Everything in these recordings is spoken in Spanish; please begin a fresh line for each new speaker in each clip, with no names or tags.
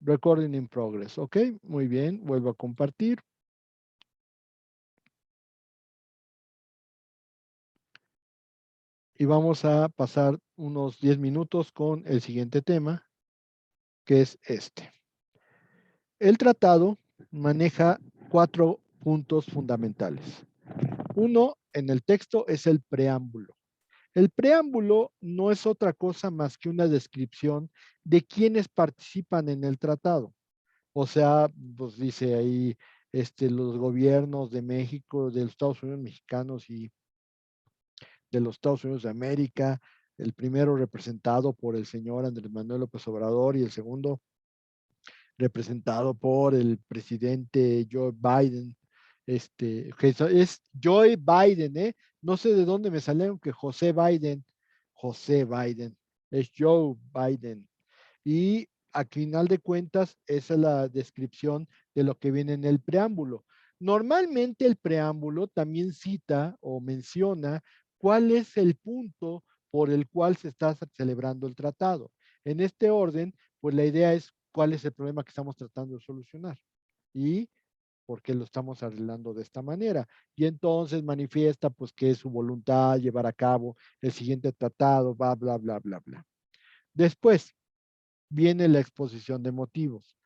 Recording in progress, ¿ok? Muy bien, vuelvo a compartir. Y vamos a pasar unos 10 minutos con el siguiente tema, que es este. El tratado maneja 4 puntos fundamentales. Uno, en el texto, es el preámbulo. El preámbulo no es otra cosa más que una descripción de quienes participan en el tratado. O sea, pues dice ahí los gobiernos de México, de los Estados Unidos mexicanos y de los Estados Unidos de América, el primero representado por el señor Andrés Manuel López Obrador y el segundo representado por el presidente Joe Biden. Que es Joe Biden, ¿eh? No sé de dónde me salieron que José Biden, es Joe Biden. Y a final de cuentas, esa es la descripción de lo que viene en el preámbulo. Normalmente el preámbulo también cita o menciona cuál es el punto por el cual se está celebrando el tratado. En este orden, pues la idea es cuál es el problema que estamos tratando de solucionar y por qué lo estamos arreglando de esta manera. Y entonces manifiesta pues que es su voluntad llevar a cabo el siguiente tratado, bla, bla, bla, bla, bla. Después viene la exposición de motivos.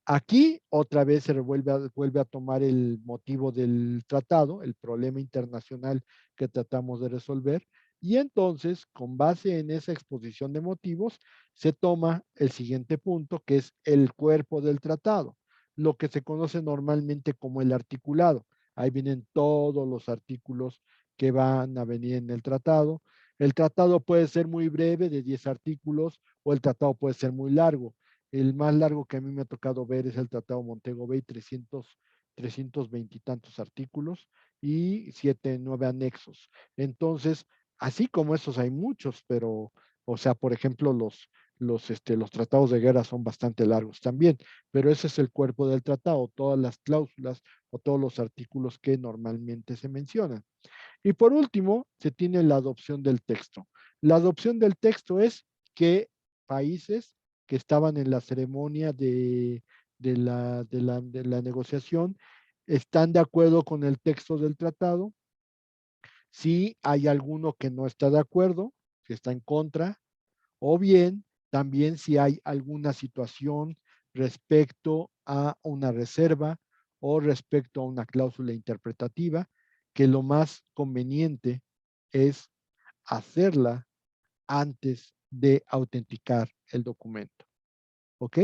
Aquí otra vez se vuelve a tomar el motivo del tratado, el problema internacional que tratamos de resolver, y entonces, con base en esa exposición de motivos, se toma el siguiente punto, que es el cuerpo del tratado, lo que se conoce normalmente como el articulado. Ahí vienen todos los artículos que van a venir en el tratado. El tratado puede ser muy breve, de 10 artículos, o el tratado puede ser muy largo. El más largo que a mí me ha tocado ver es el Tratado Montego Bay, 320 y tantos artículos y 7, 9 anexos. Entonces, así como esos hay muchos, pero, o sea, por ejemplo, los tratados de guerra son bastante largos también, pero ese es el cuerpo del tratado, todas las cláusulas o todos los artículos que normalmente se mencionan. Y por último, se tiene la adopción del texto. La adopción del texto es que países que estaban en la ceremonia de la negociación están de acuerdo con el texto del tratado. Si hay alguno que no está de acuerdo, que está en contra, o bien también si hay alguna situación respecto a una reserva o respecto a una cláusula interpretativa, que lo más conveniente es hacerla antes de autenticar el documento. ¿Ok?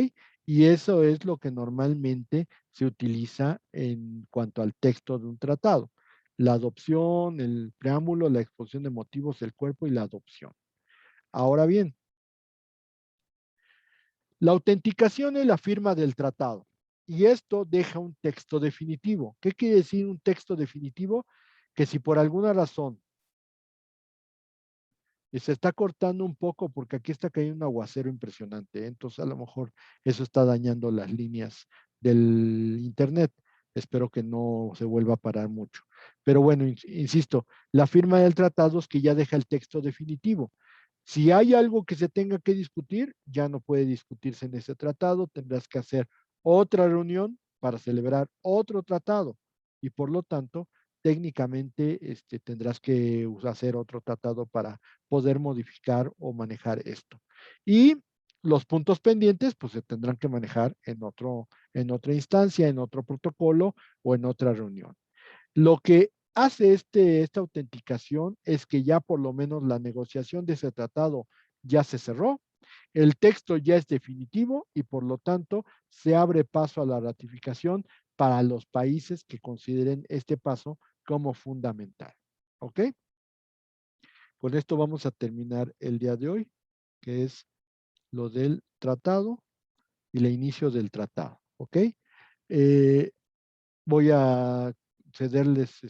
Y eso es lo que normalmente se utiliza en cuanto al texto de un tratado. La adopción, el preámbulo, la exposición de motivos, el cuerpo y la adopción. Ahora bien, la autenticación es la firma del tratado y esto deja un texto definitivo. ¿Qué quiere decir un texto definitivo? Que si por alguna razón y se está cortando un poco porque aquí está cayendo un aguacero impresionante, ¿eh? Entonces a lo mejor eso está dañando las líneas del internet. Espero que no se vuelva a parar mucho. Pero bueno, insisto, la firma del tratado es que ya deja el texto definitivo. Si hay algo que se tenga que discutir, ya no puede discutirse en ese tratado, tendrás que hacer otra reunión para celebrar otro tratado y por lo tanto, técnicamente tendrás que hacer otro tratado para poder modificar o manejar esto. Y los puntos pendientes, pues se tendrán que manejar en otra instancia, en otro protocolo o en otra reunión. Lo que hace esta autenticación es que ya por lo menos la negociación de ese tratado ya se cerró, el texto ya es definitivo y por lo tanto se abre paso a la ratificación para los países que consideren este paso como fundamental. ¿Ok? Con esto vamos a terminar el día de hoy, que es lo del tratado y el inicio del tratado. ¿Ok? Eh, Voy a cederles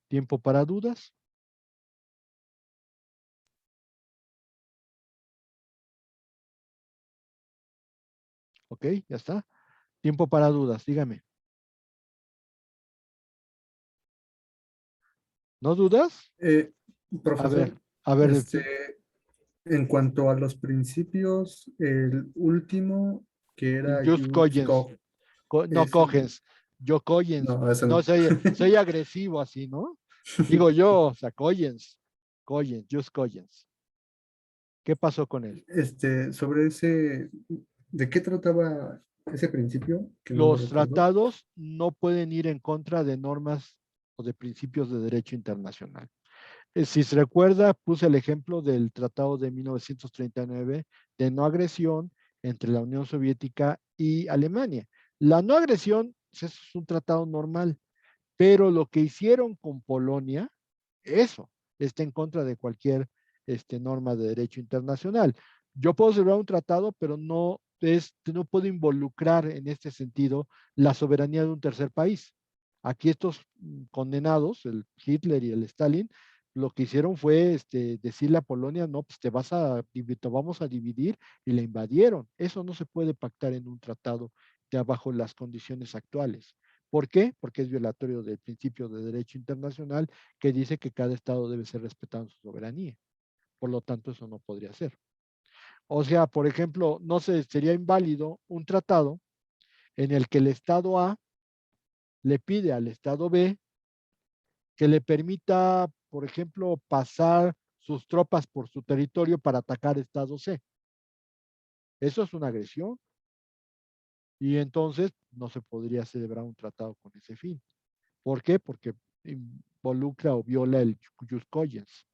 tiempo para dudas. ¿Ok? Ya está. Tiempo para dudas, dígame. ¿No dudas?
Eh,
A ver,
Profesor,
a ver,
este, En cuanto a los principios, el último, que
El
era
Just
Jus
Cogens.
Gov,
No
ese,
Cogens. Yo Cogens.
no, ese
No,
no.
soy agresivo así, ¿no? Digo yo, o sea, Cogens. Cogens, Just Cogens. ¿Qué pasó con él?
Sobre ese, ¿de qué trataba ese principio? Que no lo
Los
recuerdo.
tratados no pueden ir en contra de normas o de principios de derecho internacional. Si se recuerda, puse el ejemplo del Tratado de 1939 de no agresión entre la Unión Soviética y Alemania. La no agresión pues, es un tratado normal, pero lo que hicieron con Polonia, eso está en contra de cualquier norma de derecho internacional. Yo puedo celebrar un tratado, pero no puedo involucrar en este sentido la soberanía de un tercer país. Aquí estos condenados, el Hitler y el Stalin, lo que hicieron fue decirle a Polonia, no, pues te vamos a dividir y la invadieron. Eso no se puede pactar en un tratado bajo las condiciones actuales. ¿Por qué? Porque es violatorio del principio de derecho internacional que dice que cada Estado debe ser respetado en su soberanía. Por lo tanto, eso no podría ser. O sea, por ejemplo, no sería inválido un tratado en el que el Estado A le pide al Estado B que le permita, por ejemplo, pasar sus tropas por su territorio para atacar Estado C. Eso es una agresión y entonces no se podría celebrar un tratado con ese fin. ¿Por qué? Porque involucra o viola el jus cogens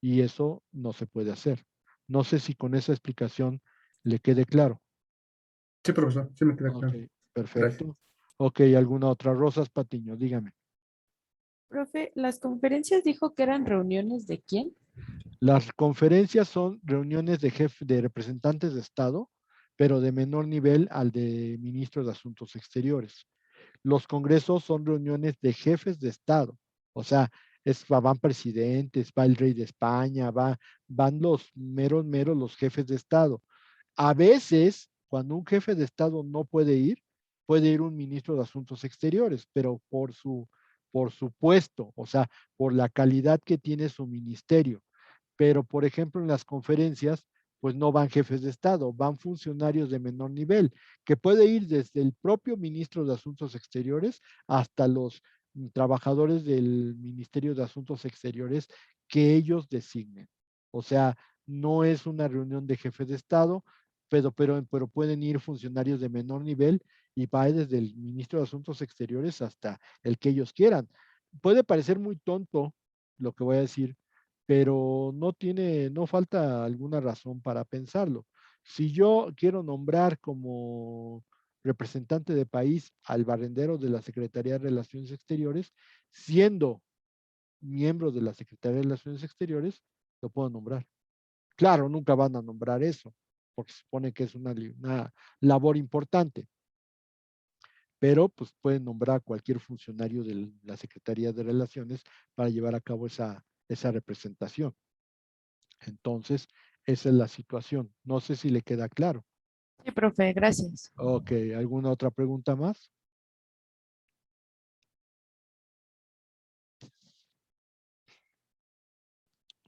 y eso no se puede hacer. No sé si con esa explicación le quede claro.
Sí, profesor, sí me queda
Ok,
claro. Gracias.
perfecto. Ok, ¿alguna otra? Rosas Patiño, dígame.
Profe, ¿las conferencias dijo que eran reuniones de quién?
Las conferencias son reuniones de representantes de Estado, pero de menor nivel al de ministros de Asuntos Exteriores. Los congresos son reuniones de jefes de Estado, o sea, van presidentes, va el rey de España, van los meros, los jefes de Estado. A veces, cuando un jefe de Estado no puede ir un ministro de Asuntos Exteriores, pero por su puesto, o sea, por la calidad que tiene su ministerio. Pero, por ejemplo, en las conferencias, pues no van jefes de Estado, van funcionarios de menor nivel, que puede ir desde el propio ministro de Asuntos Exteriores hasta los trabajadores del Ministerio de Asuntos Exteriores que ellos designen. O sea, no es una reunión de jefes de Estado, pero pueden ir funcionarios de menor nivel y va desde el ministro de Asuntos Exteriores hasta el que ellos quieran. Puede parecer muy tonto lo que voy a decir, pero no falta alguna razón para pensarlo. Si yo quiero nombrar como representante de país al barrendero de la Secretaría de Relaciones Exteriores, siendo miembro de la Secretaría de Relaciones Exteriores, lo puedo nombrar. Claro, nunca van a nombrar eso, porque se supone que es una labor importante, pero pues pueden nombrar a cualquier funcionario de la Secretaría de Relaciones para llevar a cabo esa representación. Entonces, esa es la situación. No sé si le queda claro.
Sí, profe, gracias.
Ok, ¿alguna otra pregunta más?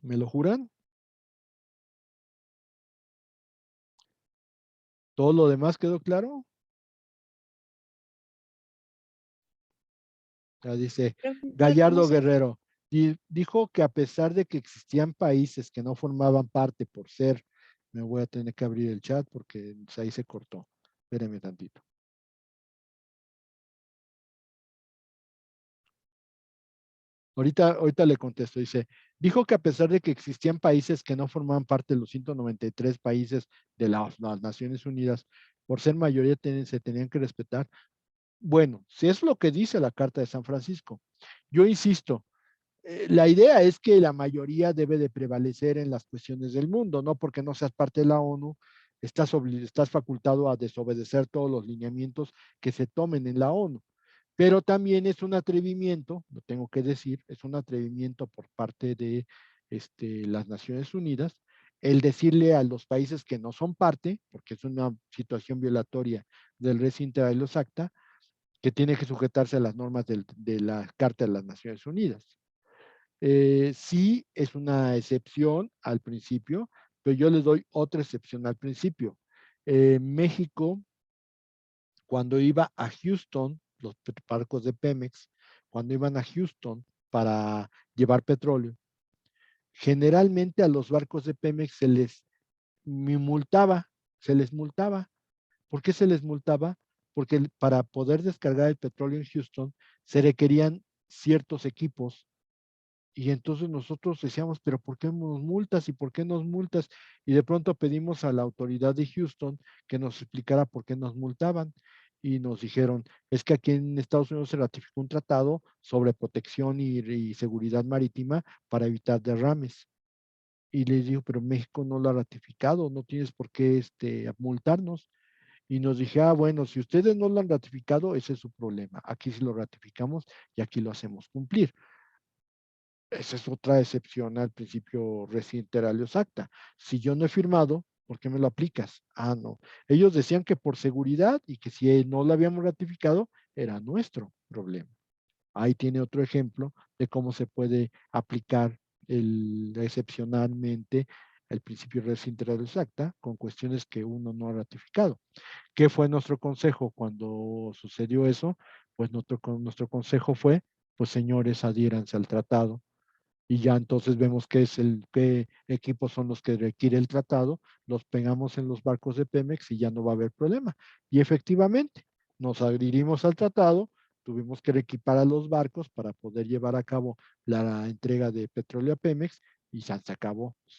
¿Me lo juran? ¿Todo lo demás quedó claro? Ya dice
Profe,
Gallardo
¿reconoce?
Guerrero. Dijo que a pesar de que existían países que no formaban parte por ser, me voy a tener que abrir el chat porque pues, ahí se cortó. Espéreme tantito. Ahorita le contesto. Dijo que a pesar de que existían países que no formaban parte de los 193 países de las Naciones Unidas, por ser mayoría se tenían que respetar. Bueno, si es lo que dice la Carta de San Francisco, yo insisto, la idea es que la mayoría debe de prevalecer en las cuestiones del mundo, no porque no seas parte de la ONU, estás facultado a desobedecer todos los lineamientos que se tomen en la ONU. Pero también es un atrevimiento, lo tengo que decir, es un atrevimiento por parte de las Naciones Unidas, el decirle a los países que no son parte, porque es una situación violatoria del res intra de los acta, que tiene que sujetarse a las normas de la Carta de las Naciones Unidas. Sí es una excepción al principio, pero yo les doy otra excepción al principio. México, cuando iba a Houston, los barcos de Pemex, cuando iban a Houston para llevar petróleo, generalmente a los barcos de Pemex se les multaba, se les multaba. ¿Por qué se les multaba? Porque para poder descargar el petróleo en Houston se requerían ciertos equipos. Y entonces nosotros decíamos, pero ¿por qué nos multas y por qué nos multas? Y de pronto pedimos a la autoridad de Houston que nos explicara por qué nos multaban. Y nos dijeron, es que aquí en Estados Unidos se ratificó un tratado sobre protección y seguridad marítima para evitar derrames. Y les digo, pero México no lo ha ratificado, no tienes por qué multarnos. Y nos dije, bueno, si ustedes no lo han ratificado, ese es su problema. Aquí sí lo ratificamos y aquí lo hacemos cumplir. Esa es otra excepción al principio reciente Alios Acta. Si yo no he firmado, ¿por qué me lo aplicas? No. Ellos decían que por seguridad y que si no lo habíamos ratificado, era nuestro problema. Ahí tiene otro ejemplo de cómo se puede aplicar excepcionalmente el principio reciente Alios Acta con cuestiones que uno no ha ratificado. ¿Qué fue nuestro consejo cuando sucedió eso? Pues nuestro consejo fue, pues señores, adhiéranse al tratado y ya entonces vemos qué equipos son los que requiere el tratado, los pegamos en los barcos de Pemex y ya no va a haber problema. Y efectivamente, nos adherimos al tratado, tuvimos que reequipar a los barcos para poder llevar a cabo la entrega de petróleo a Pemex y ya se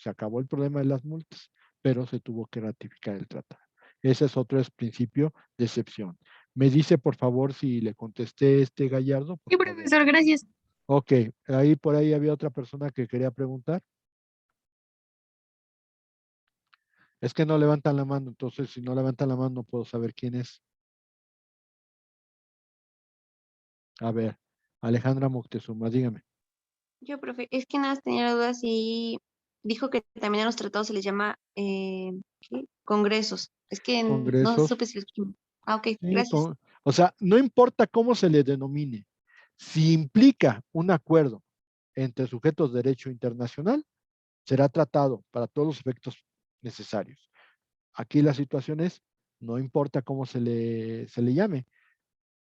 acabó el problema de las multas, pero se tuvo que ratificar el tratado. Ese es otro principio de excepción. Me dice, por favor, si le contesté Gallardo, por
Sí,
favor.
profesor, gracias.
Ok, por ahí había otra persona que quería preguntar. Es que no levantan la mano, entonces si no levantan la mano no puedo saber quién es. A ver, Alejandra Moctezuma, dígame.
Yo, profe, es que nada, más tenía la duda si dijo que también a los tratados se les llama ¿qué? Congresos. Es que no
Congresos.
supe si lo escuché. Ah, ok,
Sí,
gracias.
o sea, no importa cómo se le denomine, si implica un acuerdo entre sujetos de derecho internacional, será tratado para todos los efectos necesarios. Aquí la situación es, no importa cómo se le llame,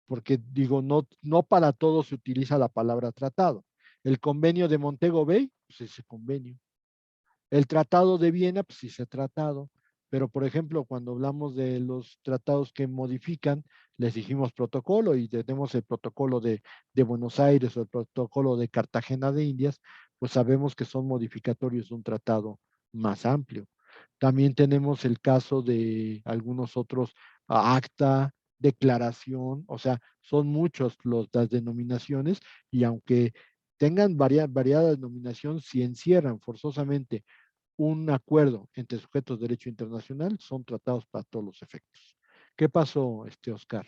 porque digo, no para todo se utiliza la palabra tratado. El convenio de Montego Bay, pues ese convenio. El tratado de Viena, pues sí se ha tratado. Pero, por ejemplo, cuando hablamos de los tratados que modifican, les dijimos protocolo y tenemos el protocolo de Buenos Aires o el protocolo de Cartagena de Indias, pues sabemos que son modificatorios de un tratado más amplio. También tenemos el caso de algunos otros acta, declaración, o sea, son muchos las denominaciones y aunque tengan variada denominación, si encierran forzosamente un acuerdo entre sujetos de derecho internacional, son tratados para todos los efectos. ¿Qué pasó, Oscar?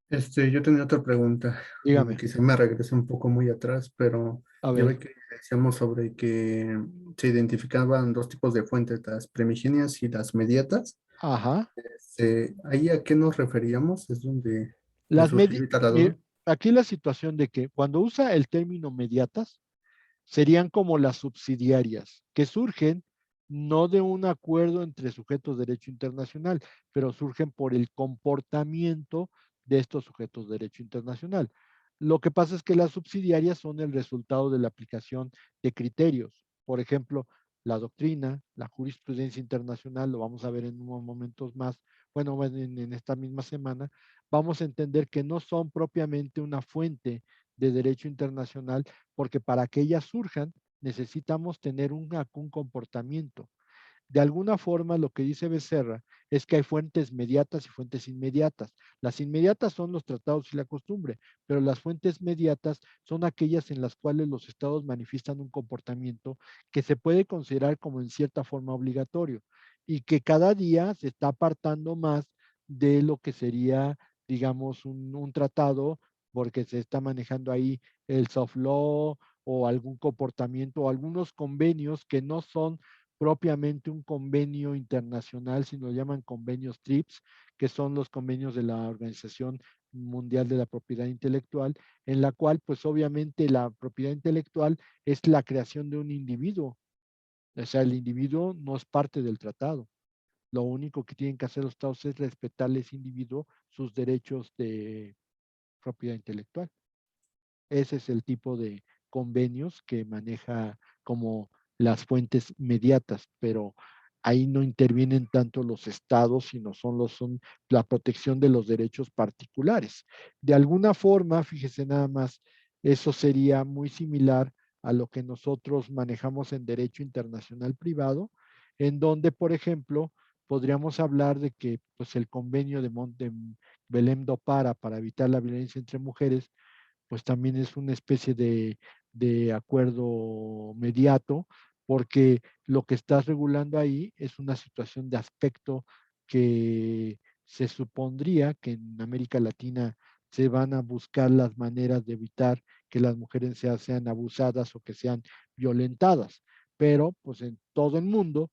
Yo tenía otra pregunta.
Dígame,
Quizá me regrese un poco muy atrás, pero
a
ya
ver.
ve que decíamos sobre que se identificaban dos tipos de fuentes, las primigenias y las mediatas.
Ajá.
¿Ahí a qué nos referíamos? Es donde me
Las
surgió ahorita la duda.
Aquí la situación de que cuando usa el término mediatas, serían como las subsidiarias, que surgen no de un acuerdo entre sujetos de derecho internacional, pero surgen por el comportamiento de estos sujetos de derecho internacional. Lo que pasa es que las subsidiarias son el resultado de la aplicación de criterios. Por ejemplo, la doctrina, la jurisprudencia internacional, lo vamos a ver en unos momentos más, bueno, en esta misma semana, vamos a entender que no son propiamente una fuente de derecho internacional, porque para que ellas surjan necesitamos tener un comportamiento. De alguna forma, lo que dice Becerra es que hay fuentes mediatas y fuentes inmediatas. Las inmediatas son los tratados y la costumbre, pero las fuentes mediatas son aquellas en las cuales los estados manifiestan un comportamiento que se puede considerar como en cierta forma obligatorio y que cada día se está apartando más de lo que sería, digamos, un tratado, porque se está manejando ahí el soft law o algún comportamiento o algunos convenios que no son propiamente un convenio internacional, sino llaman convenios TRIPS, que son los convenios de la Organización Mundial de la Propiedad Intelectual, en la cual pues obviamente la propiedad intelectual es la creación de un individuo O sea, el individuo no es parte del tratado. Lo único que tienen que hacer los estados es respetarle a ese individuo sus derechos de propiedad intelectual. Ese es el tipo de convenios que maneja como las fuentes mediatas, pero ahí no intervienen tanto los estados, sino son la protección de los derechos particulares. De alguna forma, fíjese nada más, eso sería muy similar a lo que nosotros manejamos en derecho internacional privado, en donde, por ejemplo, podríamos hablar de que pues, el convenio de Belém do Pará para evitar la violencia entre mujeres pues también es una especie de acuerdo mediato, porque lo que estás regulando ahí es una situación de aspecto que se supondría que en América Latina se van a buscar las maneras de evitar que las mujeres sean abusadas o que sean violentadas. Pero pues en todo el mundo,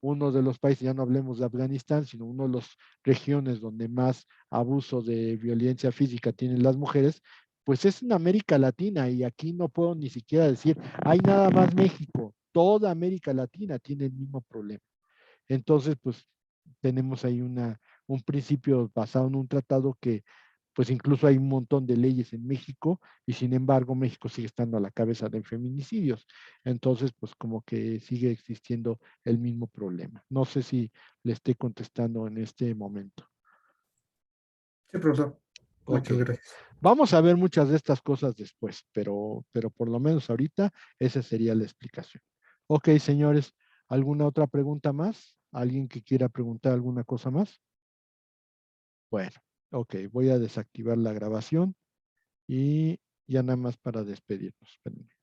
uno de los países, ya no hablemos de Afganistán, sino uno de las regiones donde más abuso de violencia física tienen las mujeres, pues es en América Latina y aquí no puedo ni siquiera decir, hay nada más México, toda América Latina tiene el mismo problema. Entonces, pues tenemos ahí un principio basado en un tratado que pues incluso hay un montón de leyes en México y sin embargo México sigue estando a la cabeza de feminicidios. Entonces, pues como que sigue existiendo el mismo problema. No sé si le estoy contestando en este momento.
Sí, profesor.
Ok.
Muchas gracias.
Vamos a ver muchas de estas cosas después, pero por lo menos ahorita esa sería la explicación. Ok, señores, ¿alguna otra pregunta más? ¿Alguien que quiera preguntar alguna cosa más? Bueno, ok, voy a desactivar la grabación y ya nada más para despedirnos. Espérenme.